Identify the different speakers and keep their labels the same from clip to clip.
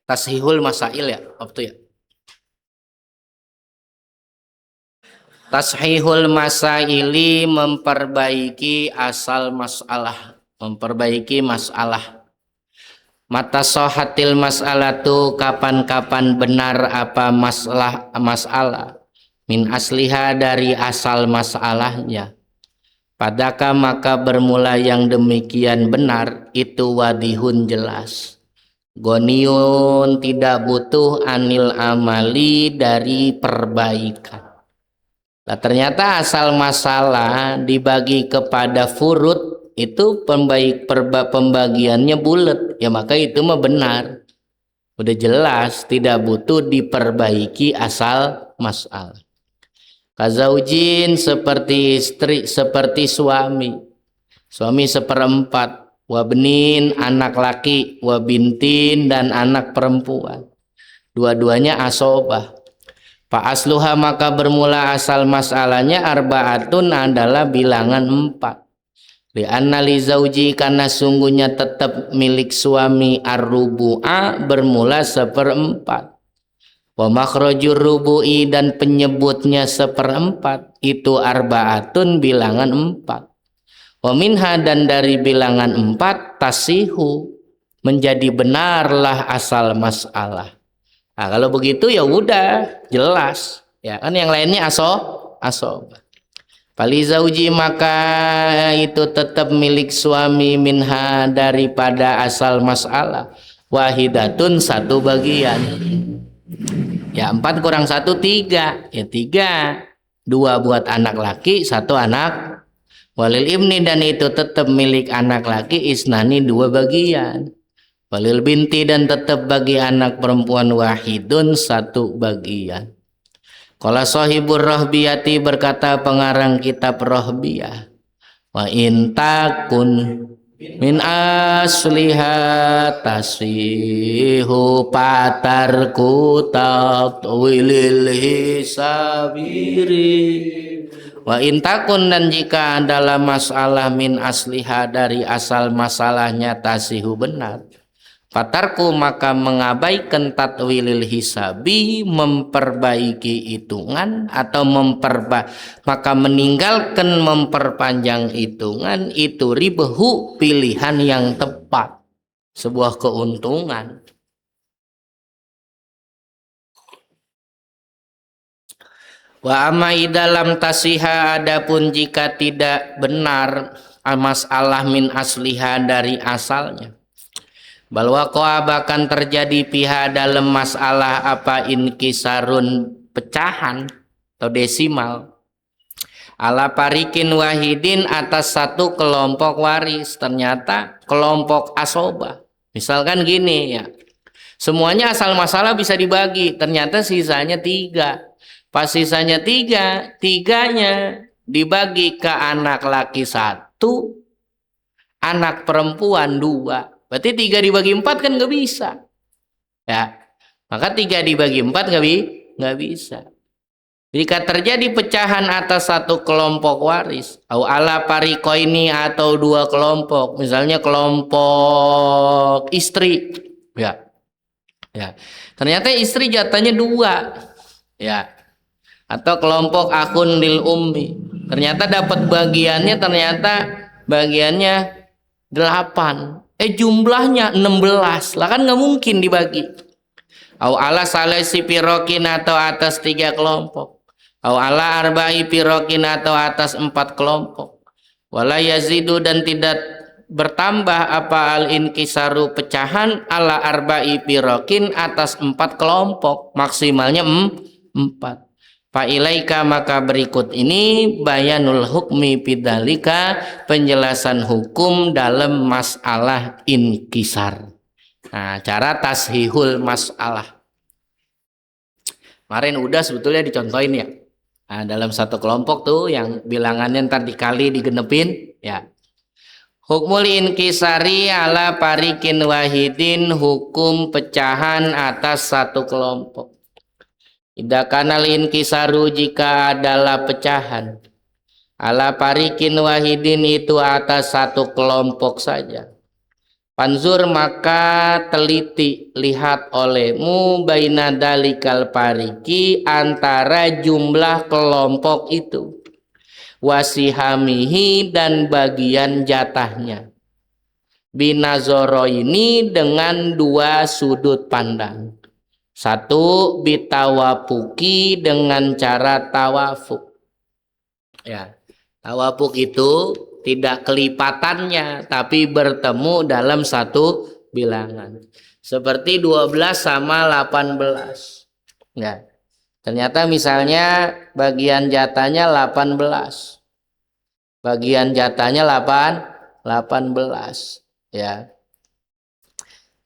Speaker 1: Tashihul masail ya, waktu ya. Tashihul masaili memperbaiki asal masalah, memperbaiki masalah. Mata sohatil mas'alatu, kapan-kapan benar apa masalah min asliha dari asal masalahnya. Padaka maka bermula yang demikian benar itu wadihun jelas. Goniun tidak butuh anil amali dari perbaikan. Nah, ternyata asal masalah dibagi kepada furud itu pembagiannya bulat ya, maka itu mah benar, udah jelas tidak butuh diperbaiki asal masalah. Kazaujin seperti istri, seperti suami seperempat, wabnin anak laki, wabintin dan anak perempuan, dua-duanya asobah. Fa asluha maka bermula asal masalahnya arbaatun adalah bilangan 4. Li'anna li zauji karena sungguhnya tetap milik suami ar-rubu'a bermula 1/4. Wa makhrajur rubu'i dan penyebutnya 1/4 itu arbaatun bilangan 4. Wa minha dan dari bilangan 4 tasihu menjadi benarlah asal masalah. Nah, kalau begitu ya udah jelas ya kan, yang lainnya aso. Falizauji maka itu tetap milik suami minha daripada asal masalah wahidatun satu bagian. Ya 4 kurang 1 3 ya 3, 2 buat anak laki 1 anak walil ibni dan itu tetap milik anak laki isnani 2 bagian. Walil binti dan tetap bagi anak perempuan wahidun 1 bagian. Qala sahibur rahbiyati berkata pengarang kitab Rahbiyah, wa in takun min asliha tasihu patarku tatwilil hisabiri. Wa in takun dan jika adalah masalah min asliha dari asal masalahnya tasihu benar, patarku maka mengabaikan tatwilil hisabi memperbaiki hitungan atau maka meninggalkan memperpanjang hitungan itu ribahu pilihan yang tepat, sebuah keuntungan. Wa amai dalam tasiha adapun jika tidak benar masalah min asliha dari asalnya, bahwa bahkan terjadi piha dalam masalah apa inkisarun pecahan atau desimal ala parikin wahidin atas 1 kelompok waris, ternyata kelompok asoba misalkan gini ya, semuanya asal masalah bisa dibagi, ternyata sisanya 3. Pas sisanya 3, 3-nya dibagi ke anak laki 1, anak perempuan 2. Berarti 3 dibagi 4 kan nggak bisa. Ya, maka 3 dibagi 4 nggak bisa. Jika terjadi pecahan atas 1 kelompok waris, au ala parikoini atau 2 kelompok, misalnya kelompok istri, ya, ternyata istri jatahnya 2, ya, atau kelompok akun lil ummi, ternyata dapat bagiannya 8. Jumlahnya 16 lah, kan nggak mungkin dibagi. Au ala salasi pirokin atau atas 3 kelompok, au ala arba'i pirokin atau atas 4 kelompok, wala yazidu dan tidak bertambah apa al inkisaru pecahan ala arba'i pirokin atas 4 kelompok, maksimalnya 4. Fa'ilaika maka berikut ini bayanul hukmi bidzalika, penjelasan hukum dalam masalah inkisar. Nah, cara tashihul masalah kemarin udah sebetulnya dicontohin ya. Nah, dalam 1 kelompok tuh yang bilangannya ntar dikali digenepin ya. Hukmul inkisari ala parikin wahidin, hukum pecahan atas 1 kelompok. Ida kanal inkisaru jika adalah pecahan ala parikin wahidin itu atas 1 kelompok saja, Panzur maka teliti lihat olehmu baina dalikal pariki antara jumlah kelompok itu, wasihamihi dan bagian jatahnya, binazoro ini dengan dua sudut pandang. Satu bitawapuki dengan cara tawafuk. Ya, tawafuk itu tidak kelipatannya tapi bertemu dalam satu bilangan. Seperti 12 sama 18. Ya. Ternyata misalnya bagian jatahnya 18. Bagian jatahnya 18. Ya.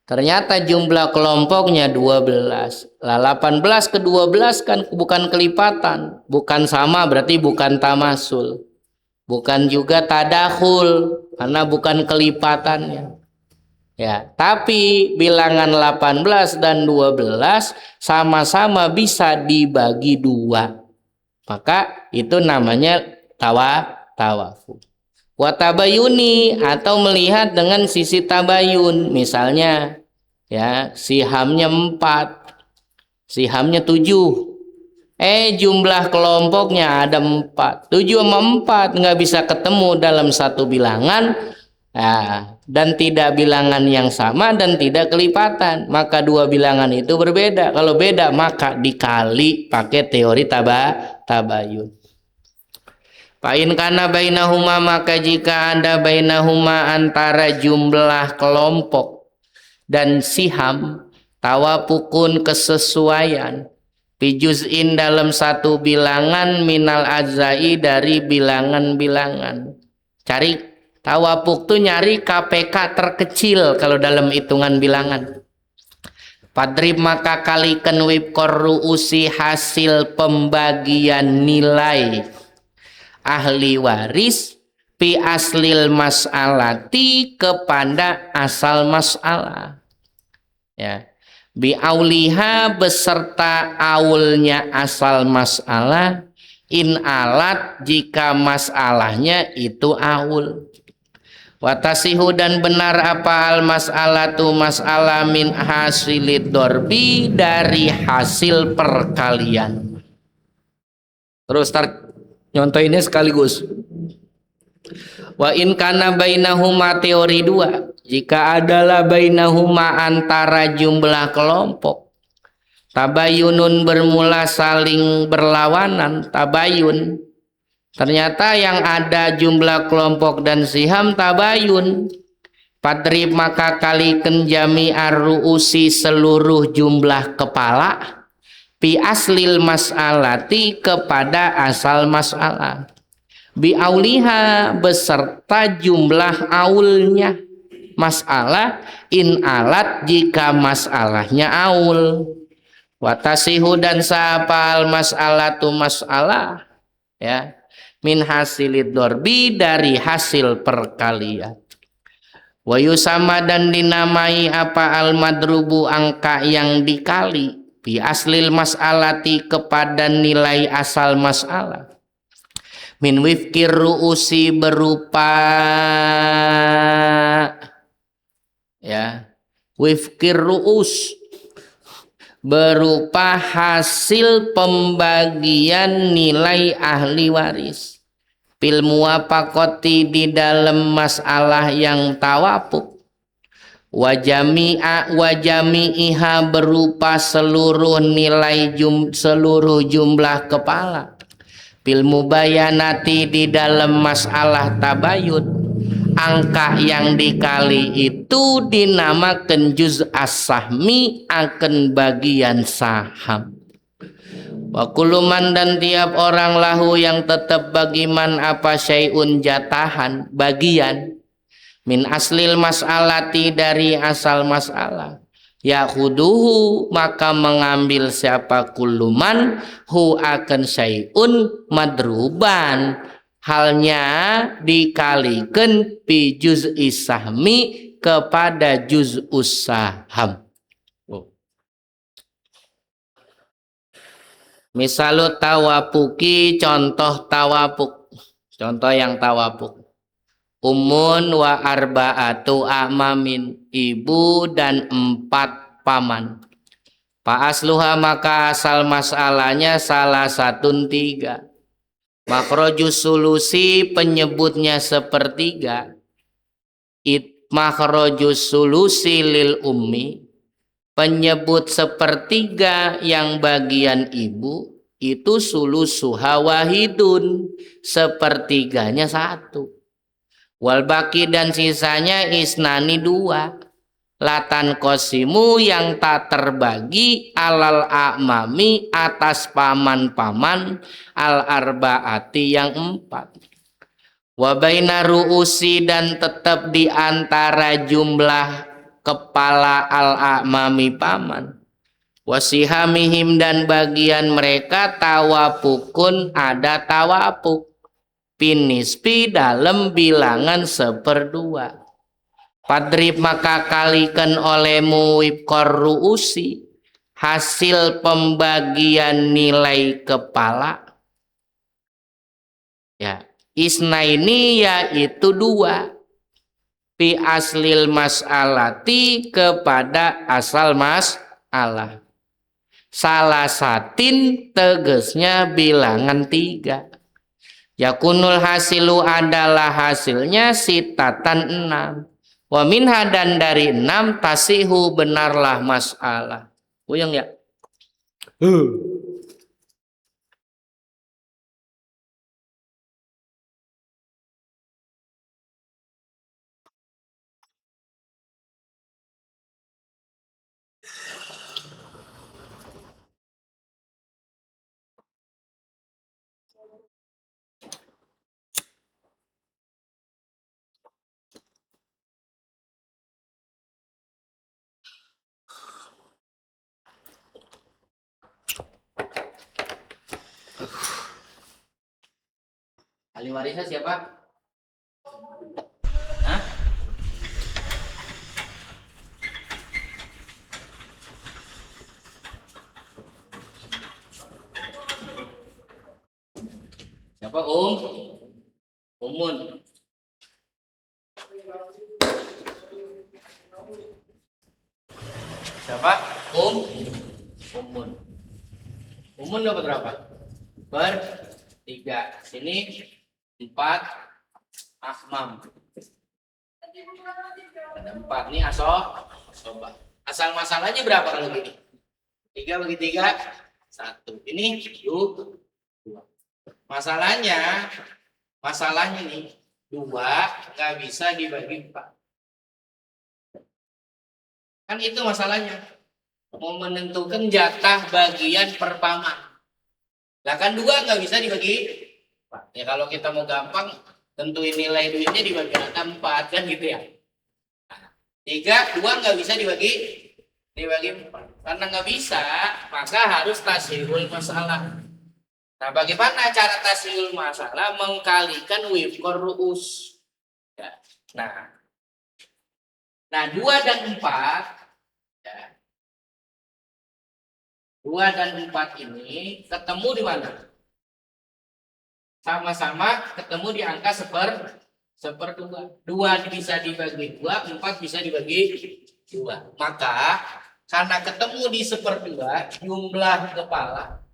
Speaker 1: Ternyata jumlah kelompoknya 12. Lah 18 ke 12 kan bukan kelipatan, bukan sama berarti bukan tamasul. Bukan juga tadakhul karena bukan kelipatannya. Ya, tapi bilangan 18 dan 12 sama-sama bisa dibagi dua. Maka itu namanya tawafu. Wa tabayuni atau melihat dengan sisi tabayun. Misalnya ya, sihamnya 4, sihamnya 7. Jumlah kelompoknya ada 4. 7 sama 4 nggak bisa ketemu dalam satu bilangan, dan tidak bilangan yang sama dan tidak kelipatan. Maka dua bilangan itu berbeda. Kalau beda maka dikali pakai teori tabayun. Fa'in kana bainahuma, maka jika ada bainahuma antara jumlah kelompok dan siham, tawapukun kesesuaian, bijuz'in dalam satu bilangan minal ajza'i dari bilangan-bilangan. Cari tawapuk tuh nyari KPK terkecil kalau dalam hitungan bilangan. Padrib maka kalikan wibkor ru'usi hasil pembagian nilai ahli waris pi aslil mas'alati kepada asal mas'alah. Ya. Bi auliha beserta aulnya asal masalah, in alat jika masalahnya itu aul. Watasihu dan benar apa al mas'alatu mas'alah min hasilid dorbi dari hasil perkalian. Terus nyontohinnya sekaligus. Wa in kana bainahuma teori 2. Jika adalah bainahuma antara jumlah kelompok, tabayunun bermula saling berlawanan, tabayun. Ternyata yang ada jumlah kelompok dan siham tabayun. Padrib maka kalikan jami'ar ru'usi seluruh jumlah kepala, pi aslil mas'alati kepada asal mas'alah. Bi auliha beserta jumlah aulnya masalah, in alat jika masalahnya aul. Watasihu dan sapal masalatu masalah, ya, min hasilid dorbi dari hasil perkalian. Wa yusama dan dinamai apa al madrubu angka yang dikali bi aslil masalati kepada nilai asal masalah. Min wifkir ru'usi berupa, ya, wifkir ru'us berupa hasil pembagian nilai ahli waris, pil muwafaqati di dalam masalah yang tawafuk, wajami'iha berupa seluruh nilai seluruh jumlah kepala, pil mubayanati di dalam masalah tabayun, angka yang dikali itu dinamakan juz as-sahmi, akan bagian saham. Wa kuluman dan tiap orang lahu yang tetap bagiman apa syai'un jatahan bagian min aslil mas'alati dari asal masalah, yakhuduhu maka mengambil siapa kuluman hu akan syai'un madruban, halnya dikalikan pi juz'i sahmi kepada juz'us saham. Misalu tawapuki, contoh tawapuk, contoh yang tawapuk. Umun wa arba'atu a'mamin, ibu dan 4 paman. Fa asluha maka asal masalahnya salah satun 3. Makhrajus sulusi penyebutnya sepertiga. Makhrajus sulusi lil ummi, penyebut sepertiga yang bagian ibu itu sulusuha wahidun, sepertiganya 1. Wal baki dan sisanya isnani 2. Latan kosimu yang tak terbagi alal a'mami atas paman-paman al arbaati yang 4. Wabaina ru'usi dan tetap di antara jumlah kepala al a'mami paman. Wasihamihim dan bagian mereka tawapukun ada tawapuk. Pinispi dalam bilangan 1/2. Padrib maka kalikan olehmu wibkor ru'usi, hasil pembagian nilai kepala. Ya, isna ini yaitu 2. Fi aslil mas'alati kepada asal mas'alah. Salah satin tegesnya bilangan 3. Yakunul hasilu adalah hasilnya sitatan 6. Wa minha dan dari 6 tasihu benarlah masalah. Uyang ya? Ahli warisnya siapa? Hah? Siapa Umun. Siapa? Umun. Umun dapat berapa? 3. Sini 4 asmam. Ada 4 nih asobah. Asal masalahnya berapa kalau gini? 3 bagi 3 1. Ini 2. Masalahnya nih 2 nggak bisa dibagi 4. Kan itu masalahnya. Mau menentukan jatah bagian per paman. Lah kan 2 nggak bisa dibagi 4. Ya kalau kita mau gampang tentuin nilai duitnya dibagi rata 4 kan gitu ya. 2 nggak bisa dibagi 4. Karena nggak bisa, maka harus tasihul masalah. Nah, bagaimana cara tasihul masalah? Mengkalikan wifqor ru'us. Ya. Nah 2 dan 4 ya. 2 dan 4 ini ketemu di mana? Sama-sama ketemu di angka 1/2. 2 bisa dibagi 2, 4 bisa dibagi 2. Maka karena ketemu di 1/2 jumlah kepala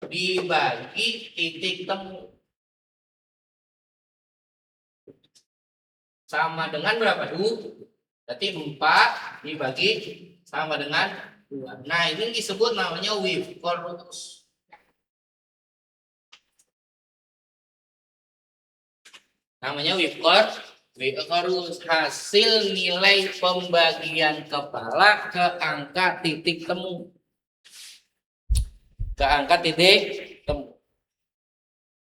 Speaker 1: dibagi titik temu sama dengan berapa? 2. Berarti 4 dibagi sama dengan 2. Nah, ini disebut namanya wifqor ru'us. Namanya wifqor ru'us, hasil nilai pembagian kepala ke angka titik temu. Ke angka titik temu.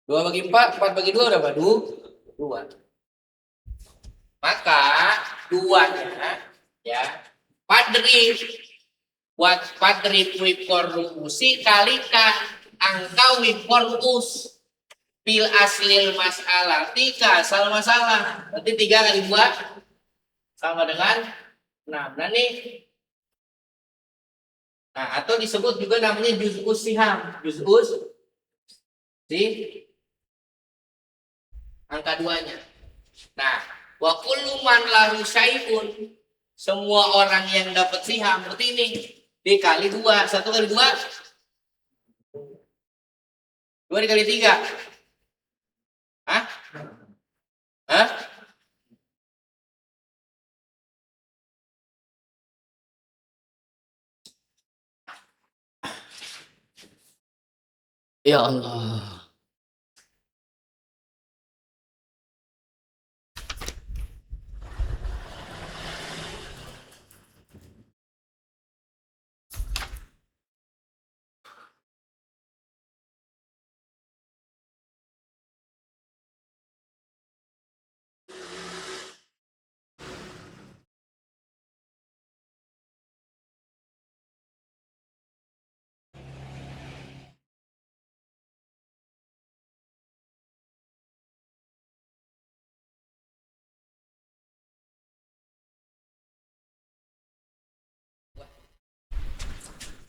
Speaker 1: 2 bagi 4, 4 bagi 2 berapa? 2. Maka 2-nya ya padrib wifqor ru'usi kalikan angka wifqor ru'us bil aslil mas'alati ka asal masalah. Berarti 3 kali 2 sama dengan 6. Nah nih. Nah, atau disebut juga namanya juz'us siham. Juz'us si angka 2-nya. Nah, wa kullu man lahu syai'un, semua orang yang dapat siham berarti ini dikali 2. 1 kali 2, 2 dikali 3. Hah? Hah? Ya Allah.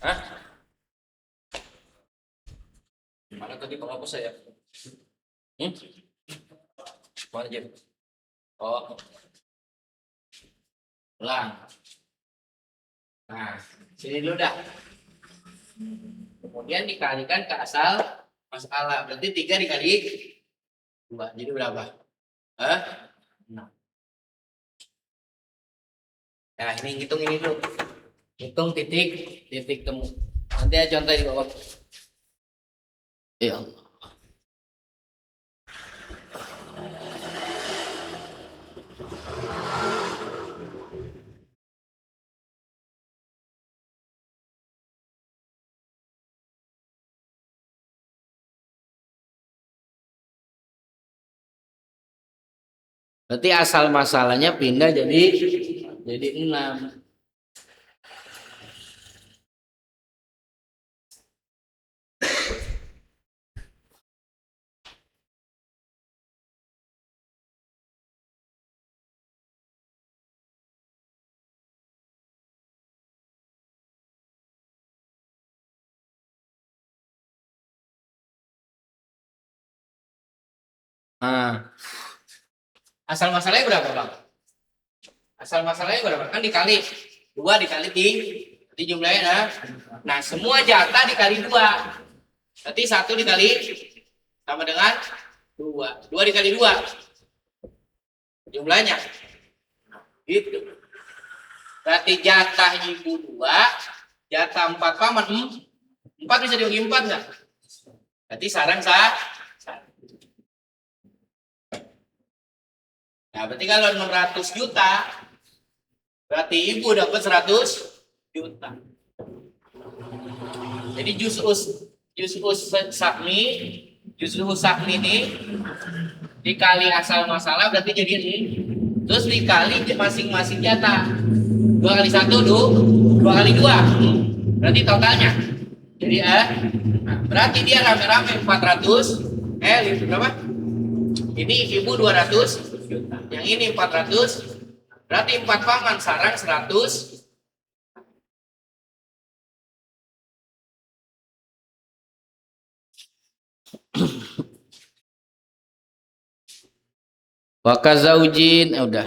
Speaker 1: Hah? Mana tadi penghapus saya? Mana Jim? Oh, ulang. Nah, sini dulu dah. Kemudian dikalikan ke asal masalah. Berarti 3 dikali 2. Jadi berapa? Hah? 6. Nah, ini hitung ini dulu. Hitung titik temu. Nanti ya contoh di bawah. Ya Allah. Berarti asal masalahnya pindah jadi 6. Nah, asal masalahnya berapa, Bang? Asal masalahnya berapa? Kan dikali 2 dikali 3. Berarti jumlahnya nah, semua jatah dikali 2. Berarti 1 dikali sama dengan 2. 2 dikali 2. Jumlahnya. Gitu. Berarti jatah ibu 2, jatah 4 paman 4 bisa dibagi 4 enggak? Berarti sarang sah. Nah, berarti kalau 600 juta, berarti ibu dapat 100 juta. Jadi juz'us sakmi ini dikali asal masalah berarti jadi ini. Terus dikali masing-masing jatah. 2 kali 1, 2 kali 2. Berarti totalnya. Jadi berarti dia rame-rame 400. Berapa? Ini ibu 200 juta. Yang ini 400. Berarti 4 paman sarang 100. Wakazaujin udah.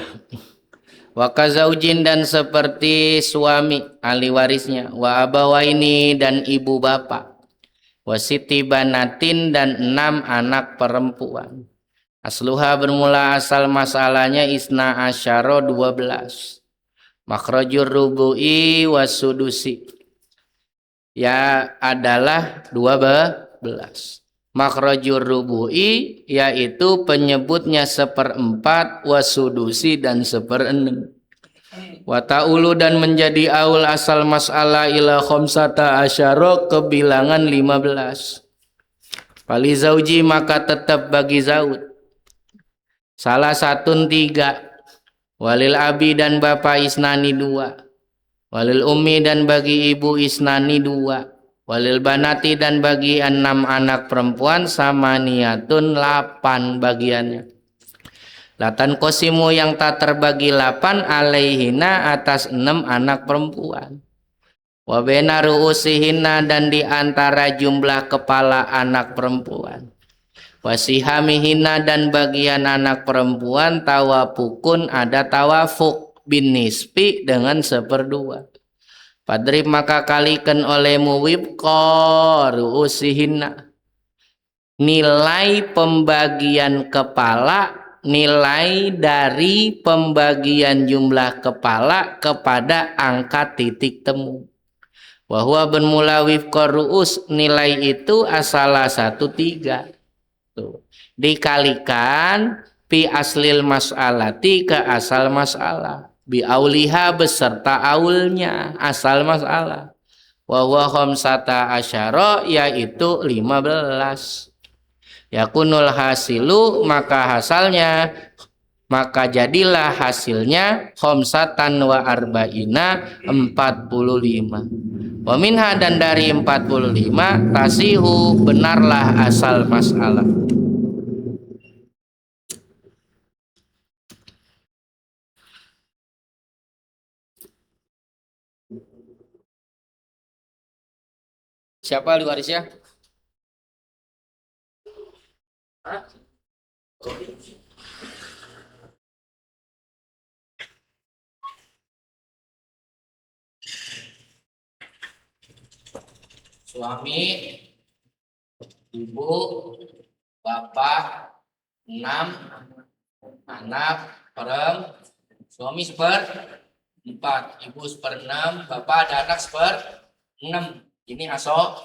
Speaker 1: Wakazaujin dan seperti suami ahli warisnya, wa abawaini dan ibu bapak, wasiti banatin dan 6 anak perempuan. Asluha bermula asal masalahnya isna asyara 12. Makhrajur rubu'i wasudusi ya adalah 12. Makhrajur rubu'i yaitu penyebutnya 1/4, wasudusi dan 1/6. Wa ta'ulu dan menjadi aul asal mas'alah ila khamsata asyara ke bilangan 15. Fali zauji maka tetap bagi zaud salah satun 3. Walil abi dan bapak isnani 2. Walil ummi dan bagi ibu isnani 2. Walil banati dan bagi 6 anak perempuan sama niatun 8 bagiannya. Latan kosimu yang tak terbagi 8 alaihina atas 6 anak perempuan. Wabena ru'usihina dan diantara jumlah kepala anak perempuan. Wasihamihina dan bagian anak perempuan tawapukun ada tawafuk bin nisfi dengan seperdua. Padrib maka kalikan olehmu wibqa ru'usihina, nilai pembagian kepala, nilai dari pembagian jumlah kepala kepada angka titik temu. Wahwa bermula wifqa ru'us, nilai itu asalah 1/3. Tuh. Dikalikan pi aslil mas'alati ke asal masalah, bi auliha beserta aulnya asal masalah. Wa huwa khamsata asyara yaitu 15. Yakunul hasilu maka hasilnya, maka jadilah hasilnya khamsatan wa arba'ina 45. Wa minha dan dari 45 tasihu benarlah asal masalah. Siapa ahli warisnya? Hah? Suami, ibu, bapak, 6, anak, suami 1/4, ibu 1/6, bapak ada anak 1/6. Ini asal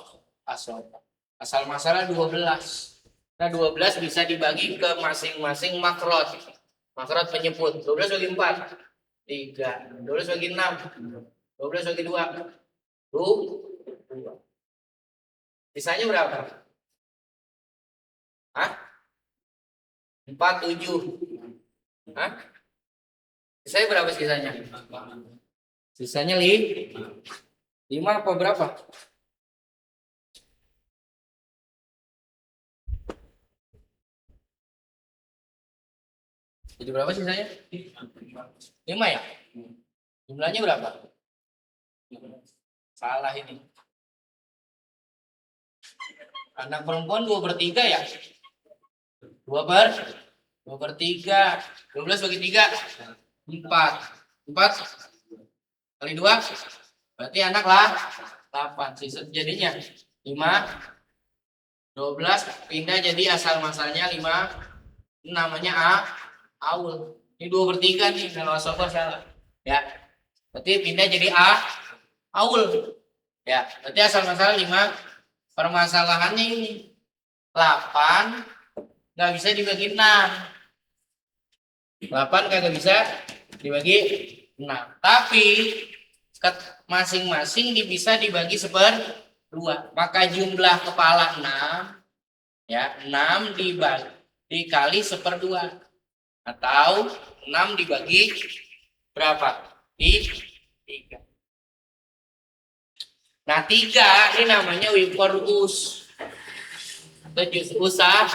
Speaker 1: masalah 12. Nah 12 bisa dibagi ke masing-masing makrot. Makrot penyebut 12 bagi 4 3, 12 bagi 6, 12 bagi 2 2. Sisanya berapa? Hah? 4, 7. Hah? Sisanya berapa sisanya? Sisanya 5 apa berapa? Jadi berapa sisanya? 5 ya? Jumlahnya berapa? Salah ini. Anak perempuan 2/3 ya? 2/3. 12 bagi 3 4. 4 kali 2 berarti anak lah 8. Sisa jadinya 5. 12 pindah jadi asal masalnya 5. Namanya aul. Ini 2/3 nih, kalau sobat salah. Ya. Berarti pindah jadi aul. Ya, berarti asal masalah 5. Permasalahannya ini 8 nggak bisa dibagi 6. 8 kagak bisa dibagi 6. Tapi masing-masing bisa dibagi 1/2. Maka jumlah kepala 6 ya, 6 dikali 1/2 atau 6 dibagi berapa? 3. Nah 3 ini namanya wiforus atau juz usah.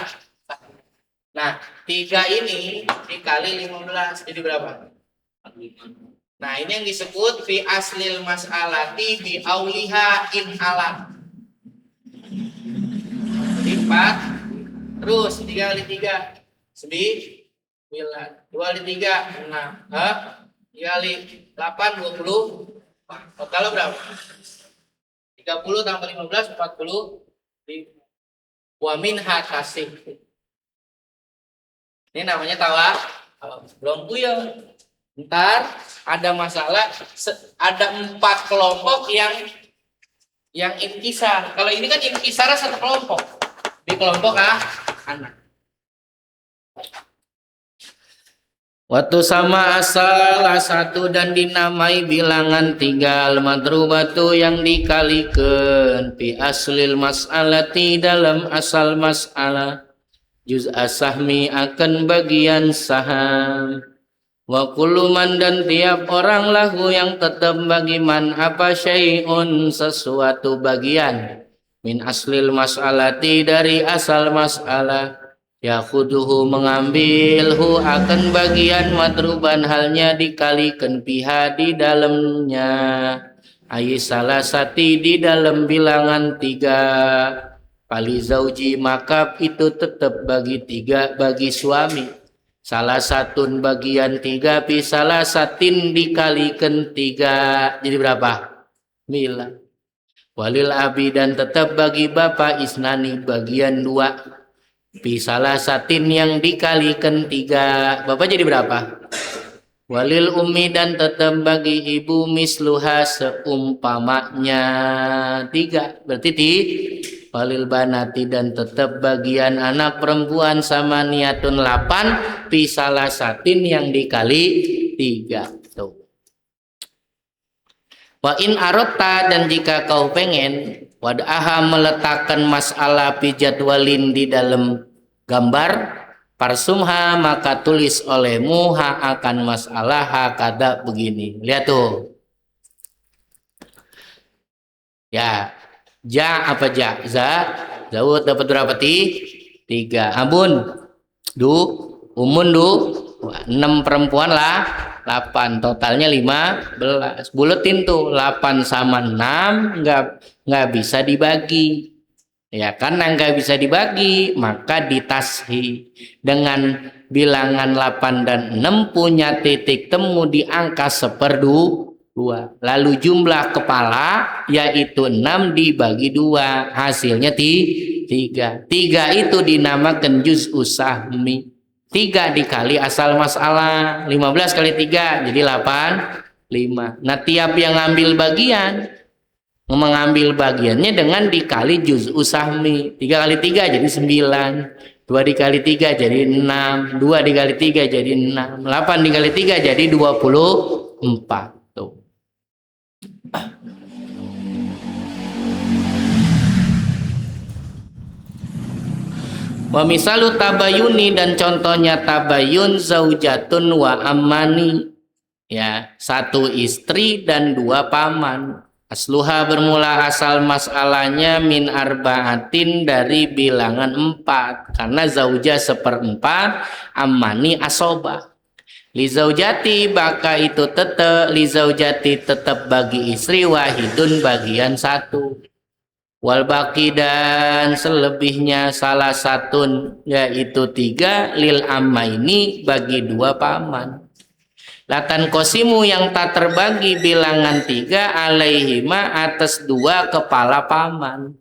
Speaker 1: Nah 3 ini dikali 15 jadi berapa? Nah ini yang disebut fi aslil mas'alati bi auliha in alat. Jadi 4 terus 3 kali 3 9, 2 kali 3 6, 3 kali 8 20. Total berapa? 30 tambah 15 40. Wa minha tasih. Ini namanya belum puyeng. Ntar ada masalah, ada 4 kelompok yang inkisar. Kalau ini kan inkisarnya 1 kelompok. Di kelompok anak. Waktu sama asal 1 dan dinamai bilangan 3 al-madrubatu yang dikalikan fi aslil mas'alati dalam asal mas'alah juz asahmi akan bagian saham. Wa kullu man dan tiap orang lahu yang tetap bagi man apa syai'un sesuatu bagian min aslil mas'alati dari asal mas'alah yakhuduhu mengambilhu akan bagian madruban halnya dikalikan piha di dalamnya ayi salasati di dalam bilangan 3 Kali zauji maka itu tetap bagi tiga bagi suami. Salah satun bagian tiga pi salah satin dikalikan tiga. Jadi berapa? Mila. Walil abi dan tetap bagi bapak isnani bagian dua. Pi salah satin yang dikalikan tiga. Bapak jadi berapa? Walil ummi dan tetap bagi ibu misluha seumpamanya tiga. Berarti walil banati dan tetap bagian anak perempuan sama niatun 8 pi salah satin yang dikali 3 tuh. Wa in arota dan jika kau pengen wadaha meletakkan masalah pi jadwalin di dalam gambar parsumha maka tulis olehmu ha akan masalah hakada begini. Lihat tuh. Ya, ja apa ja? Zawud dapat berapa ti? 3. Abun. Du. Umun du. 6 perempuan lah. 8. Totalnya 15. Buletin tuh 8 sama 6 nggak bisa dibagi. Ya karena nggak bisa dibagi maka ditashi dengan bilangan 8 dan 6 punya titik temu di angka 1/2. Lalu jumlah kepala yaitu 6 dibagi 2 hasilnya 3. 3 itu dinamakan juz usahmi. 3 dikali asal masalah 15 kali 3 jadi 5. Nah tiap yang ngambil bagian mengambil bagiannya dengan dikali juz usahmi. 3 kali 3 jadi 9. 2 dikali 3 jadi 6. 2 dikali 3 jadi 6. 8 dikali 3 jadi 24. Tuh. Wa misalu tabayuni dan contohnya tabayun zaujatun wa ammani. Ya, 1 istri dan 2 paman. Asluha bermula asal masalahnya min arbaatin dari bilangan 4 karena zauja 1/4 ammani asobah. Li zaujati baka itu tetap li zaujati tetap bagi istri wahidun bagian 1. Wal baki dan selebihnya salah satun yaitu 3 lil ammaini bagi 2 paman. Latan kosimu yang tak terbagi bilangan 3 alaihima atas 2 kepala paman.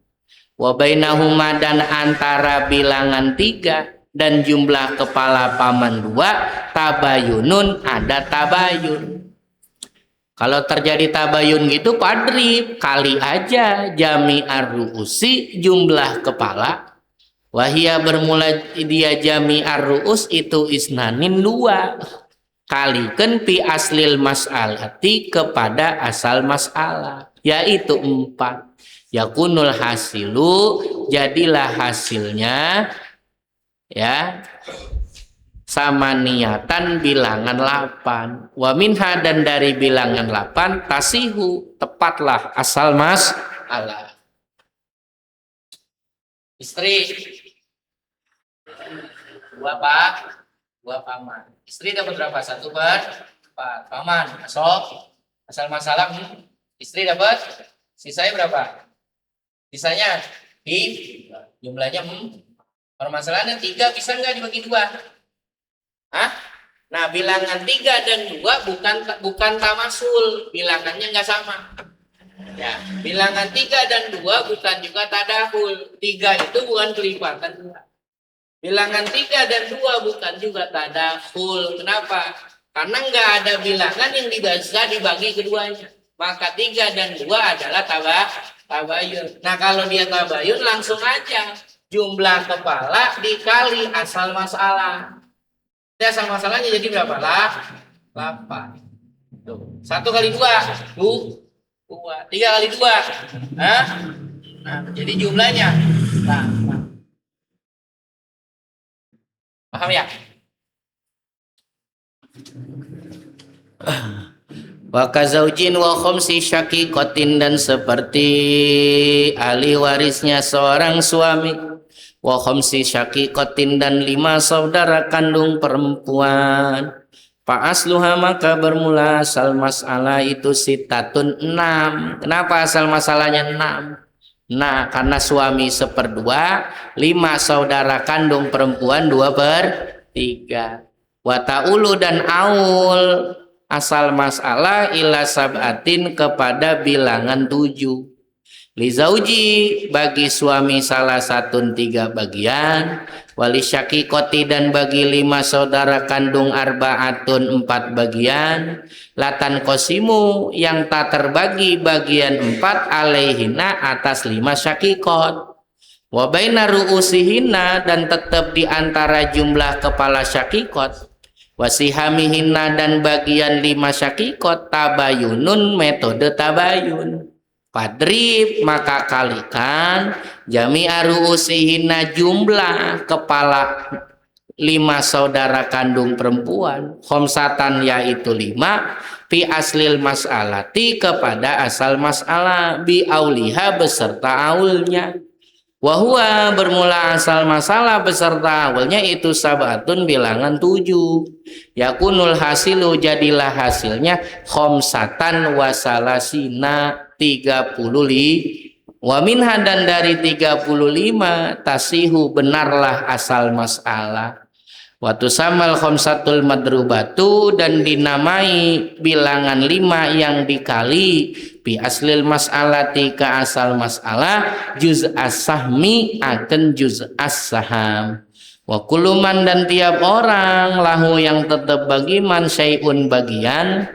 Speaker 1: Wabainahuma dan antara bilangan 3 dan jumlah kepala paman 2 tabayunun ada tabayun. Kalau terjadi tabayun gitu padri kali aja jami'ar ru'usi jumlah kepala. Wahia bermula dia jami'ar ru'us itu isnanin 2. Kalikan pi aslil mas'alati kepada asal masalah yaitu 4. Yakunul hasilu jadilah hasilnya ya sama niatan bilangan 8. Wa minha dan dari bilangan 8 tasihu tepatlah asal masalah. Istri 2 pak 2 paman. Istri dapat berapa? 1/4. Paman asal masalah istri dapat sisanya berapa? Sisanya jumlahnya permasalahannya 3 bisa nggak dibagi 2? Nah bilangan 3 dan 2 bukan tamasul, bilangannya nggak sama. Ya, bilangan 3 dan 2 bukan juga tadahul. 3 itu bukan kelipatan 2. Bilangan 3 dan 2 bukan juga tadahul. Kenapa? Karena nggak ada bilangan yang bisa dibagi keduanya. Maka 3 dan 2 adalah tabayun. Nah kalau dia tabayun langsung aja jumlah kepala dikali asal masalah. Asal masalahnya jadi berapa? 8. Tuh. 1 kali 2 2. 3 kali 2 nah, jadi jumlahnya 8. Paham ya? Wa kazaujin wa khomsi syaqiqatin dan seperti ahli warisnya seorang suami wa khomsi syaqiqatin dan 5 saudara kandung perempuan. Fa asluha maka bermula asal masalah itu sitatun 6. Kenapa asal masalahnya 6? Nah, karena suami 1/2, 5 saudara kandung perempuan 2/3. Wa ta'ulu dan aul asal masalah ila sab'atin kepada bilangan 7. Lizauji bagi suami salah satu 3 bagian, wali syakikoti dan bagi 5 saudara kandung arbaatun 4 bagian, latan kosimu yang tak terbagi bagian 4 alaihina atas 5 syakikot, wabaina ru'usihina dan tetap di antara jumlah kepala syakikot, wasihamihina dan bagian 5 syakikot tabayunun metode tabayun. Fadrib maka kalikan jami'a ru'usihina jumlah kepala 5 saudara kandung perempuan khomsatan yaitu 5 fi aslil mas'alati kepada asal masalah bi auliha beserta aulnya. Wahua bermula asal masalah beserta awalnya itu sabatun bilangan 7. Yakunul hasilu jadilah hasilnya khomsatan wasalasina 30 wa minha dan dari 35 tasihu benarlah asal masalah. Watu samal khomsatul madrubatu dan dinamai bilangan 5 yang dikali bi aslil mas'alati ke asal masalah juz as-sahmi akan juz as-saham. Wa kuluman dan tiap orang lahu yang tetap bagi man syai'un bagian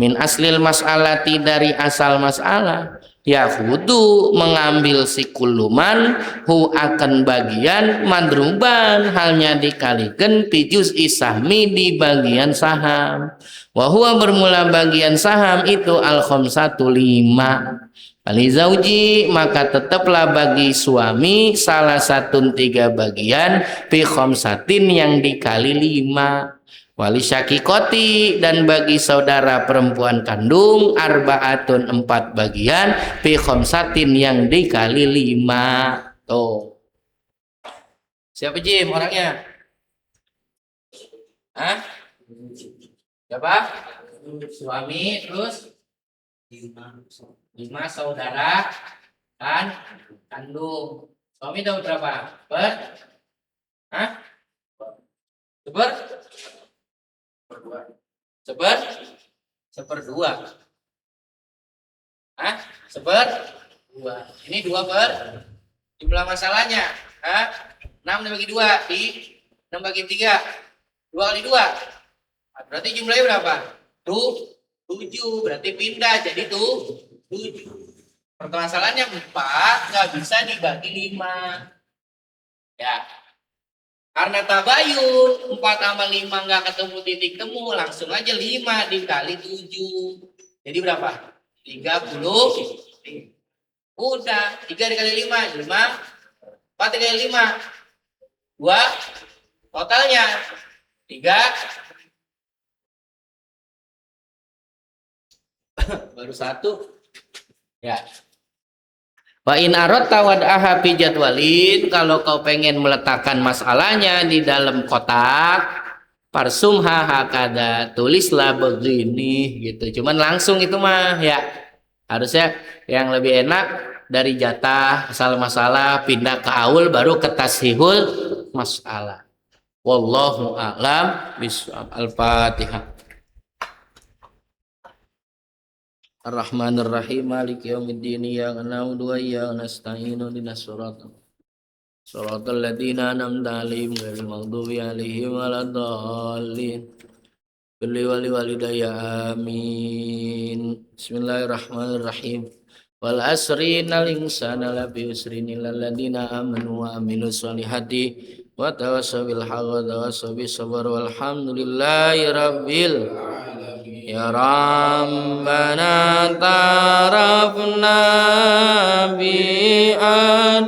Speaker 1: min aslil mas'alati dari asal masalah yahudu mengambil si kuluman hu akan bagian madruban halnya dikalikan pijus isahmi di bagian saham. Wahua bermula bagian saham itu al khomsatu 5. Kali zauji maka tetaplah bagi suami salah satu 3 bagian fi khomsatin yang dikali 5. Wali syakikoti dan bagi saudara perempuan kandung arbaatun 4 bagian fi khomsatin yang dikali 5. Tuh. Siapa Jim orangnya? Hah? Siapa? Suami terus 5 saudara kan kandung. Suami tahu berapa? Hah? Seperdua. Hah? Seperdua. Ini 2 jumlah masalahnya. Hah? 6 dibagi 2 di 6 bagi 3. 2 kali 2. Berarti jumlahnya berapa? 7. Berarti pindah jadi 7. Permasalahannya 4 nggak bisa dibagi 5. Ya. Karena tabayun 4 sama 5 nggak ketemu titik temu, langsung aja 5 dikali 7. Jadi berapa? 30. Udah 3 dikali 5 4 dikali 5 2. Totalnya 3. Baru 1. Ya. Wa in aradta wad'aha fi jadwalin, kalau kau pengen meletakkan masalahnya di dalam kotak, parsumha hakada, tulislah begini gitu. Cuman langsung itu mah ya. Harusnya yang lebih enak dari jatah asal masalah pindah ke aul baru ke tashihul masalah. Wallahu a'lam bishawab. Al-Fatihah. Ar-Rahmanir Rahim Maliki yaumiddin iyyaka na'budu wa iyyaka nasta'in ihdinas siratal ladzina an'amta 'alaihim ghairil maghdubi 'alaihim waladdallin. Kulli walidayya amin. Bismillahirrahmanirrahim. Wal asri innal insana lafi usrin illal ladzina amanu wa amilus solihati wa tawassaw bil haqqi wa tawassaw bis sabr walhamdulillahi rabbil alamin. Ya Rabbana tarafna bi'an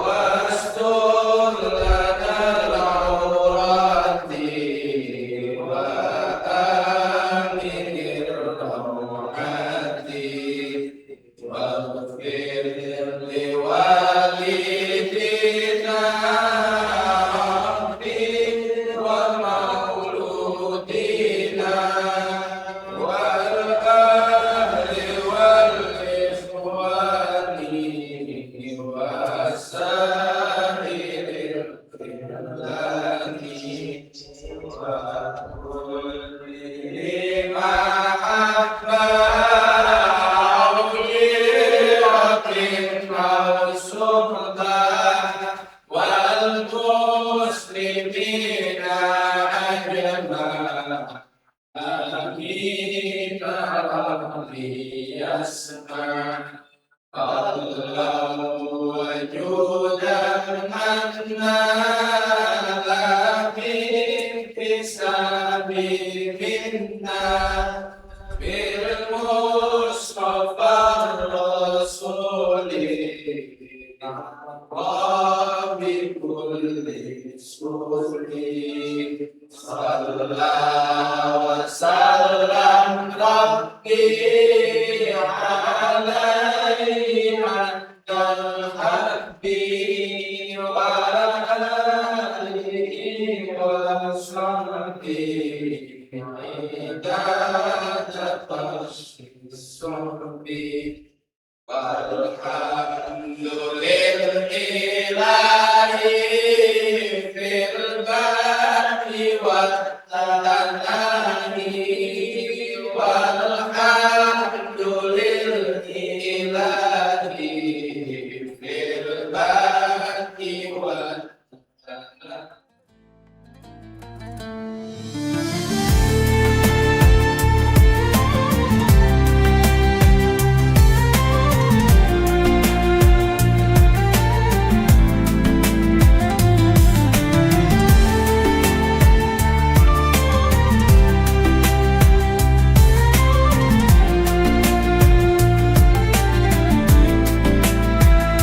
Speaker 2: واستر لنا
Speaker 1: والمسلمين أجمعين ربي يسمع الله وجودا منا بانتساب منا بالمصطفى الرسول بكل سور صلى وسلم ربي عليه عند الحبيب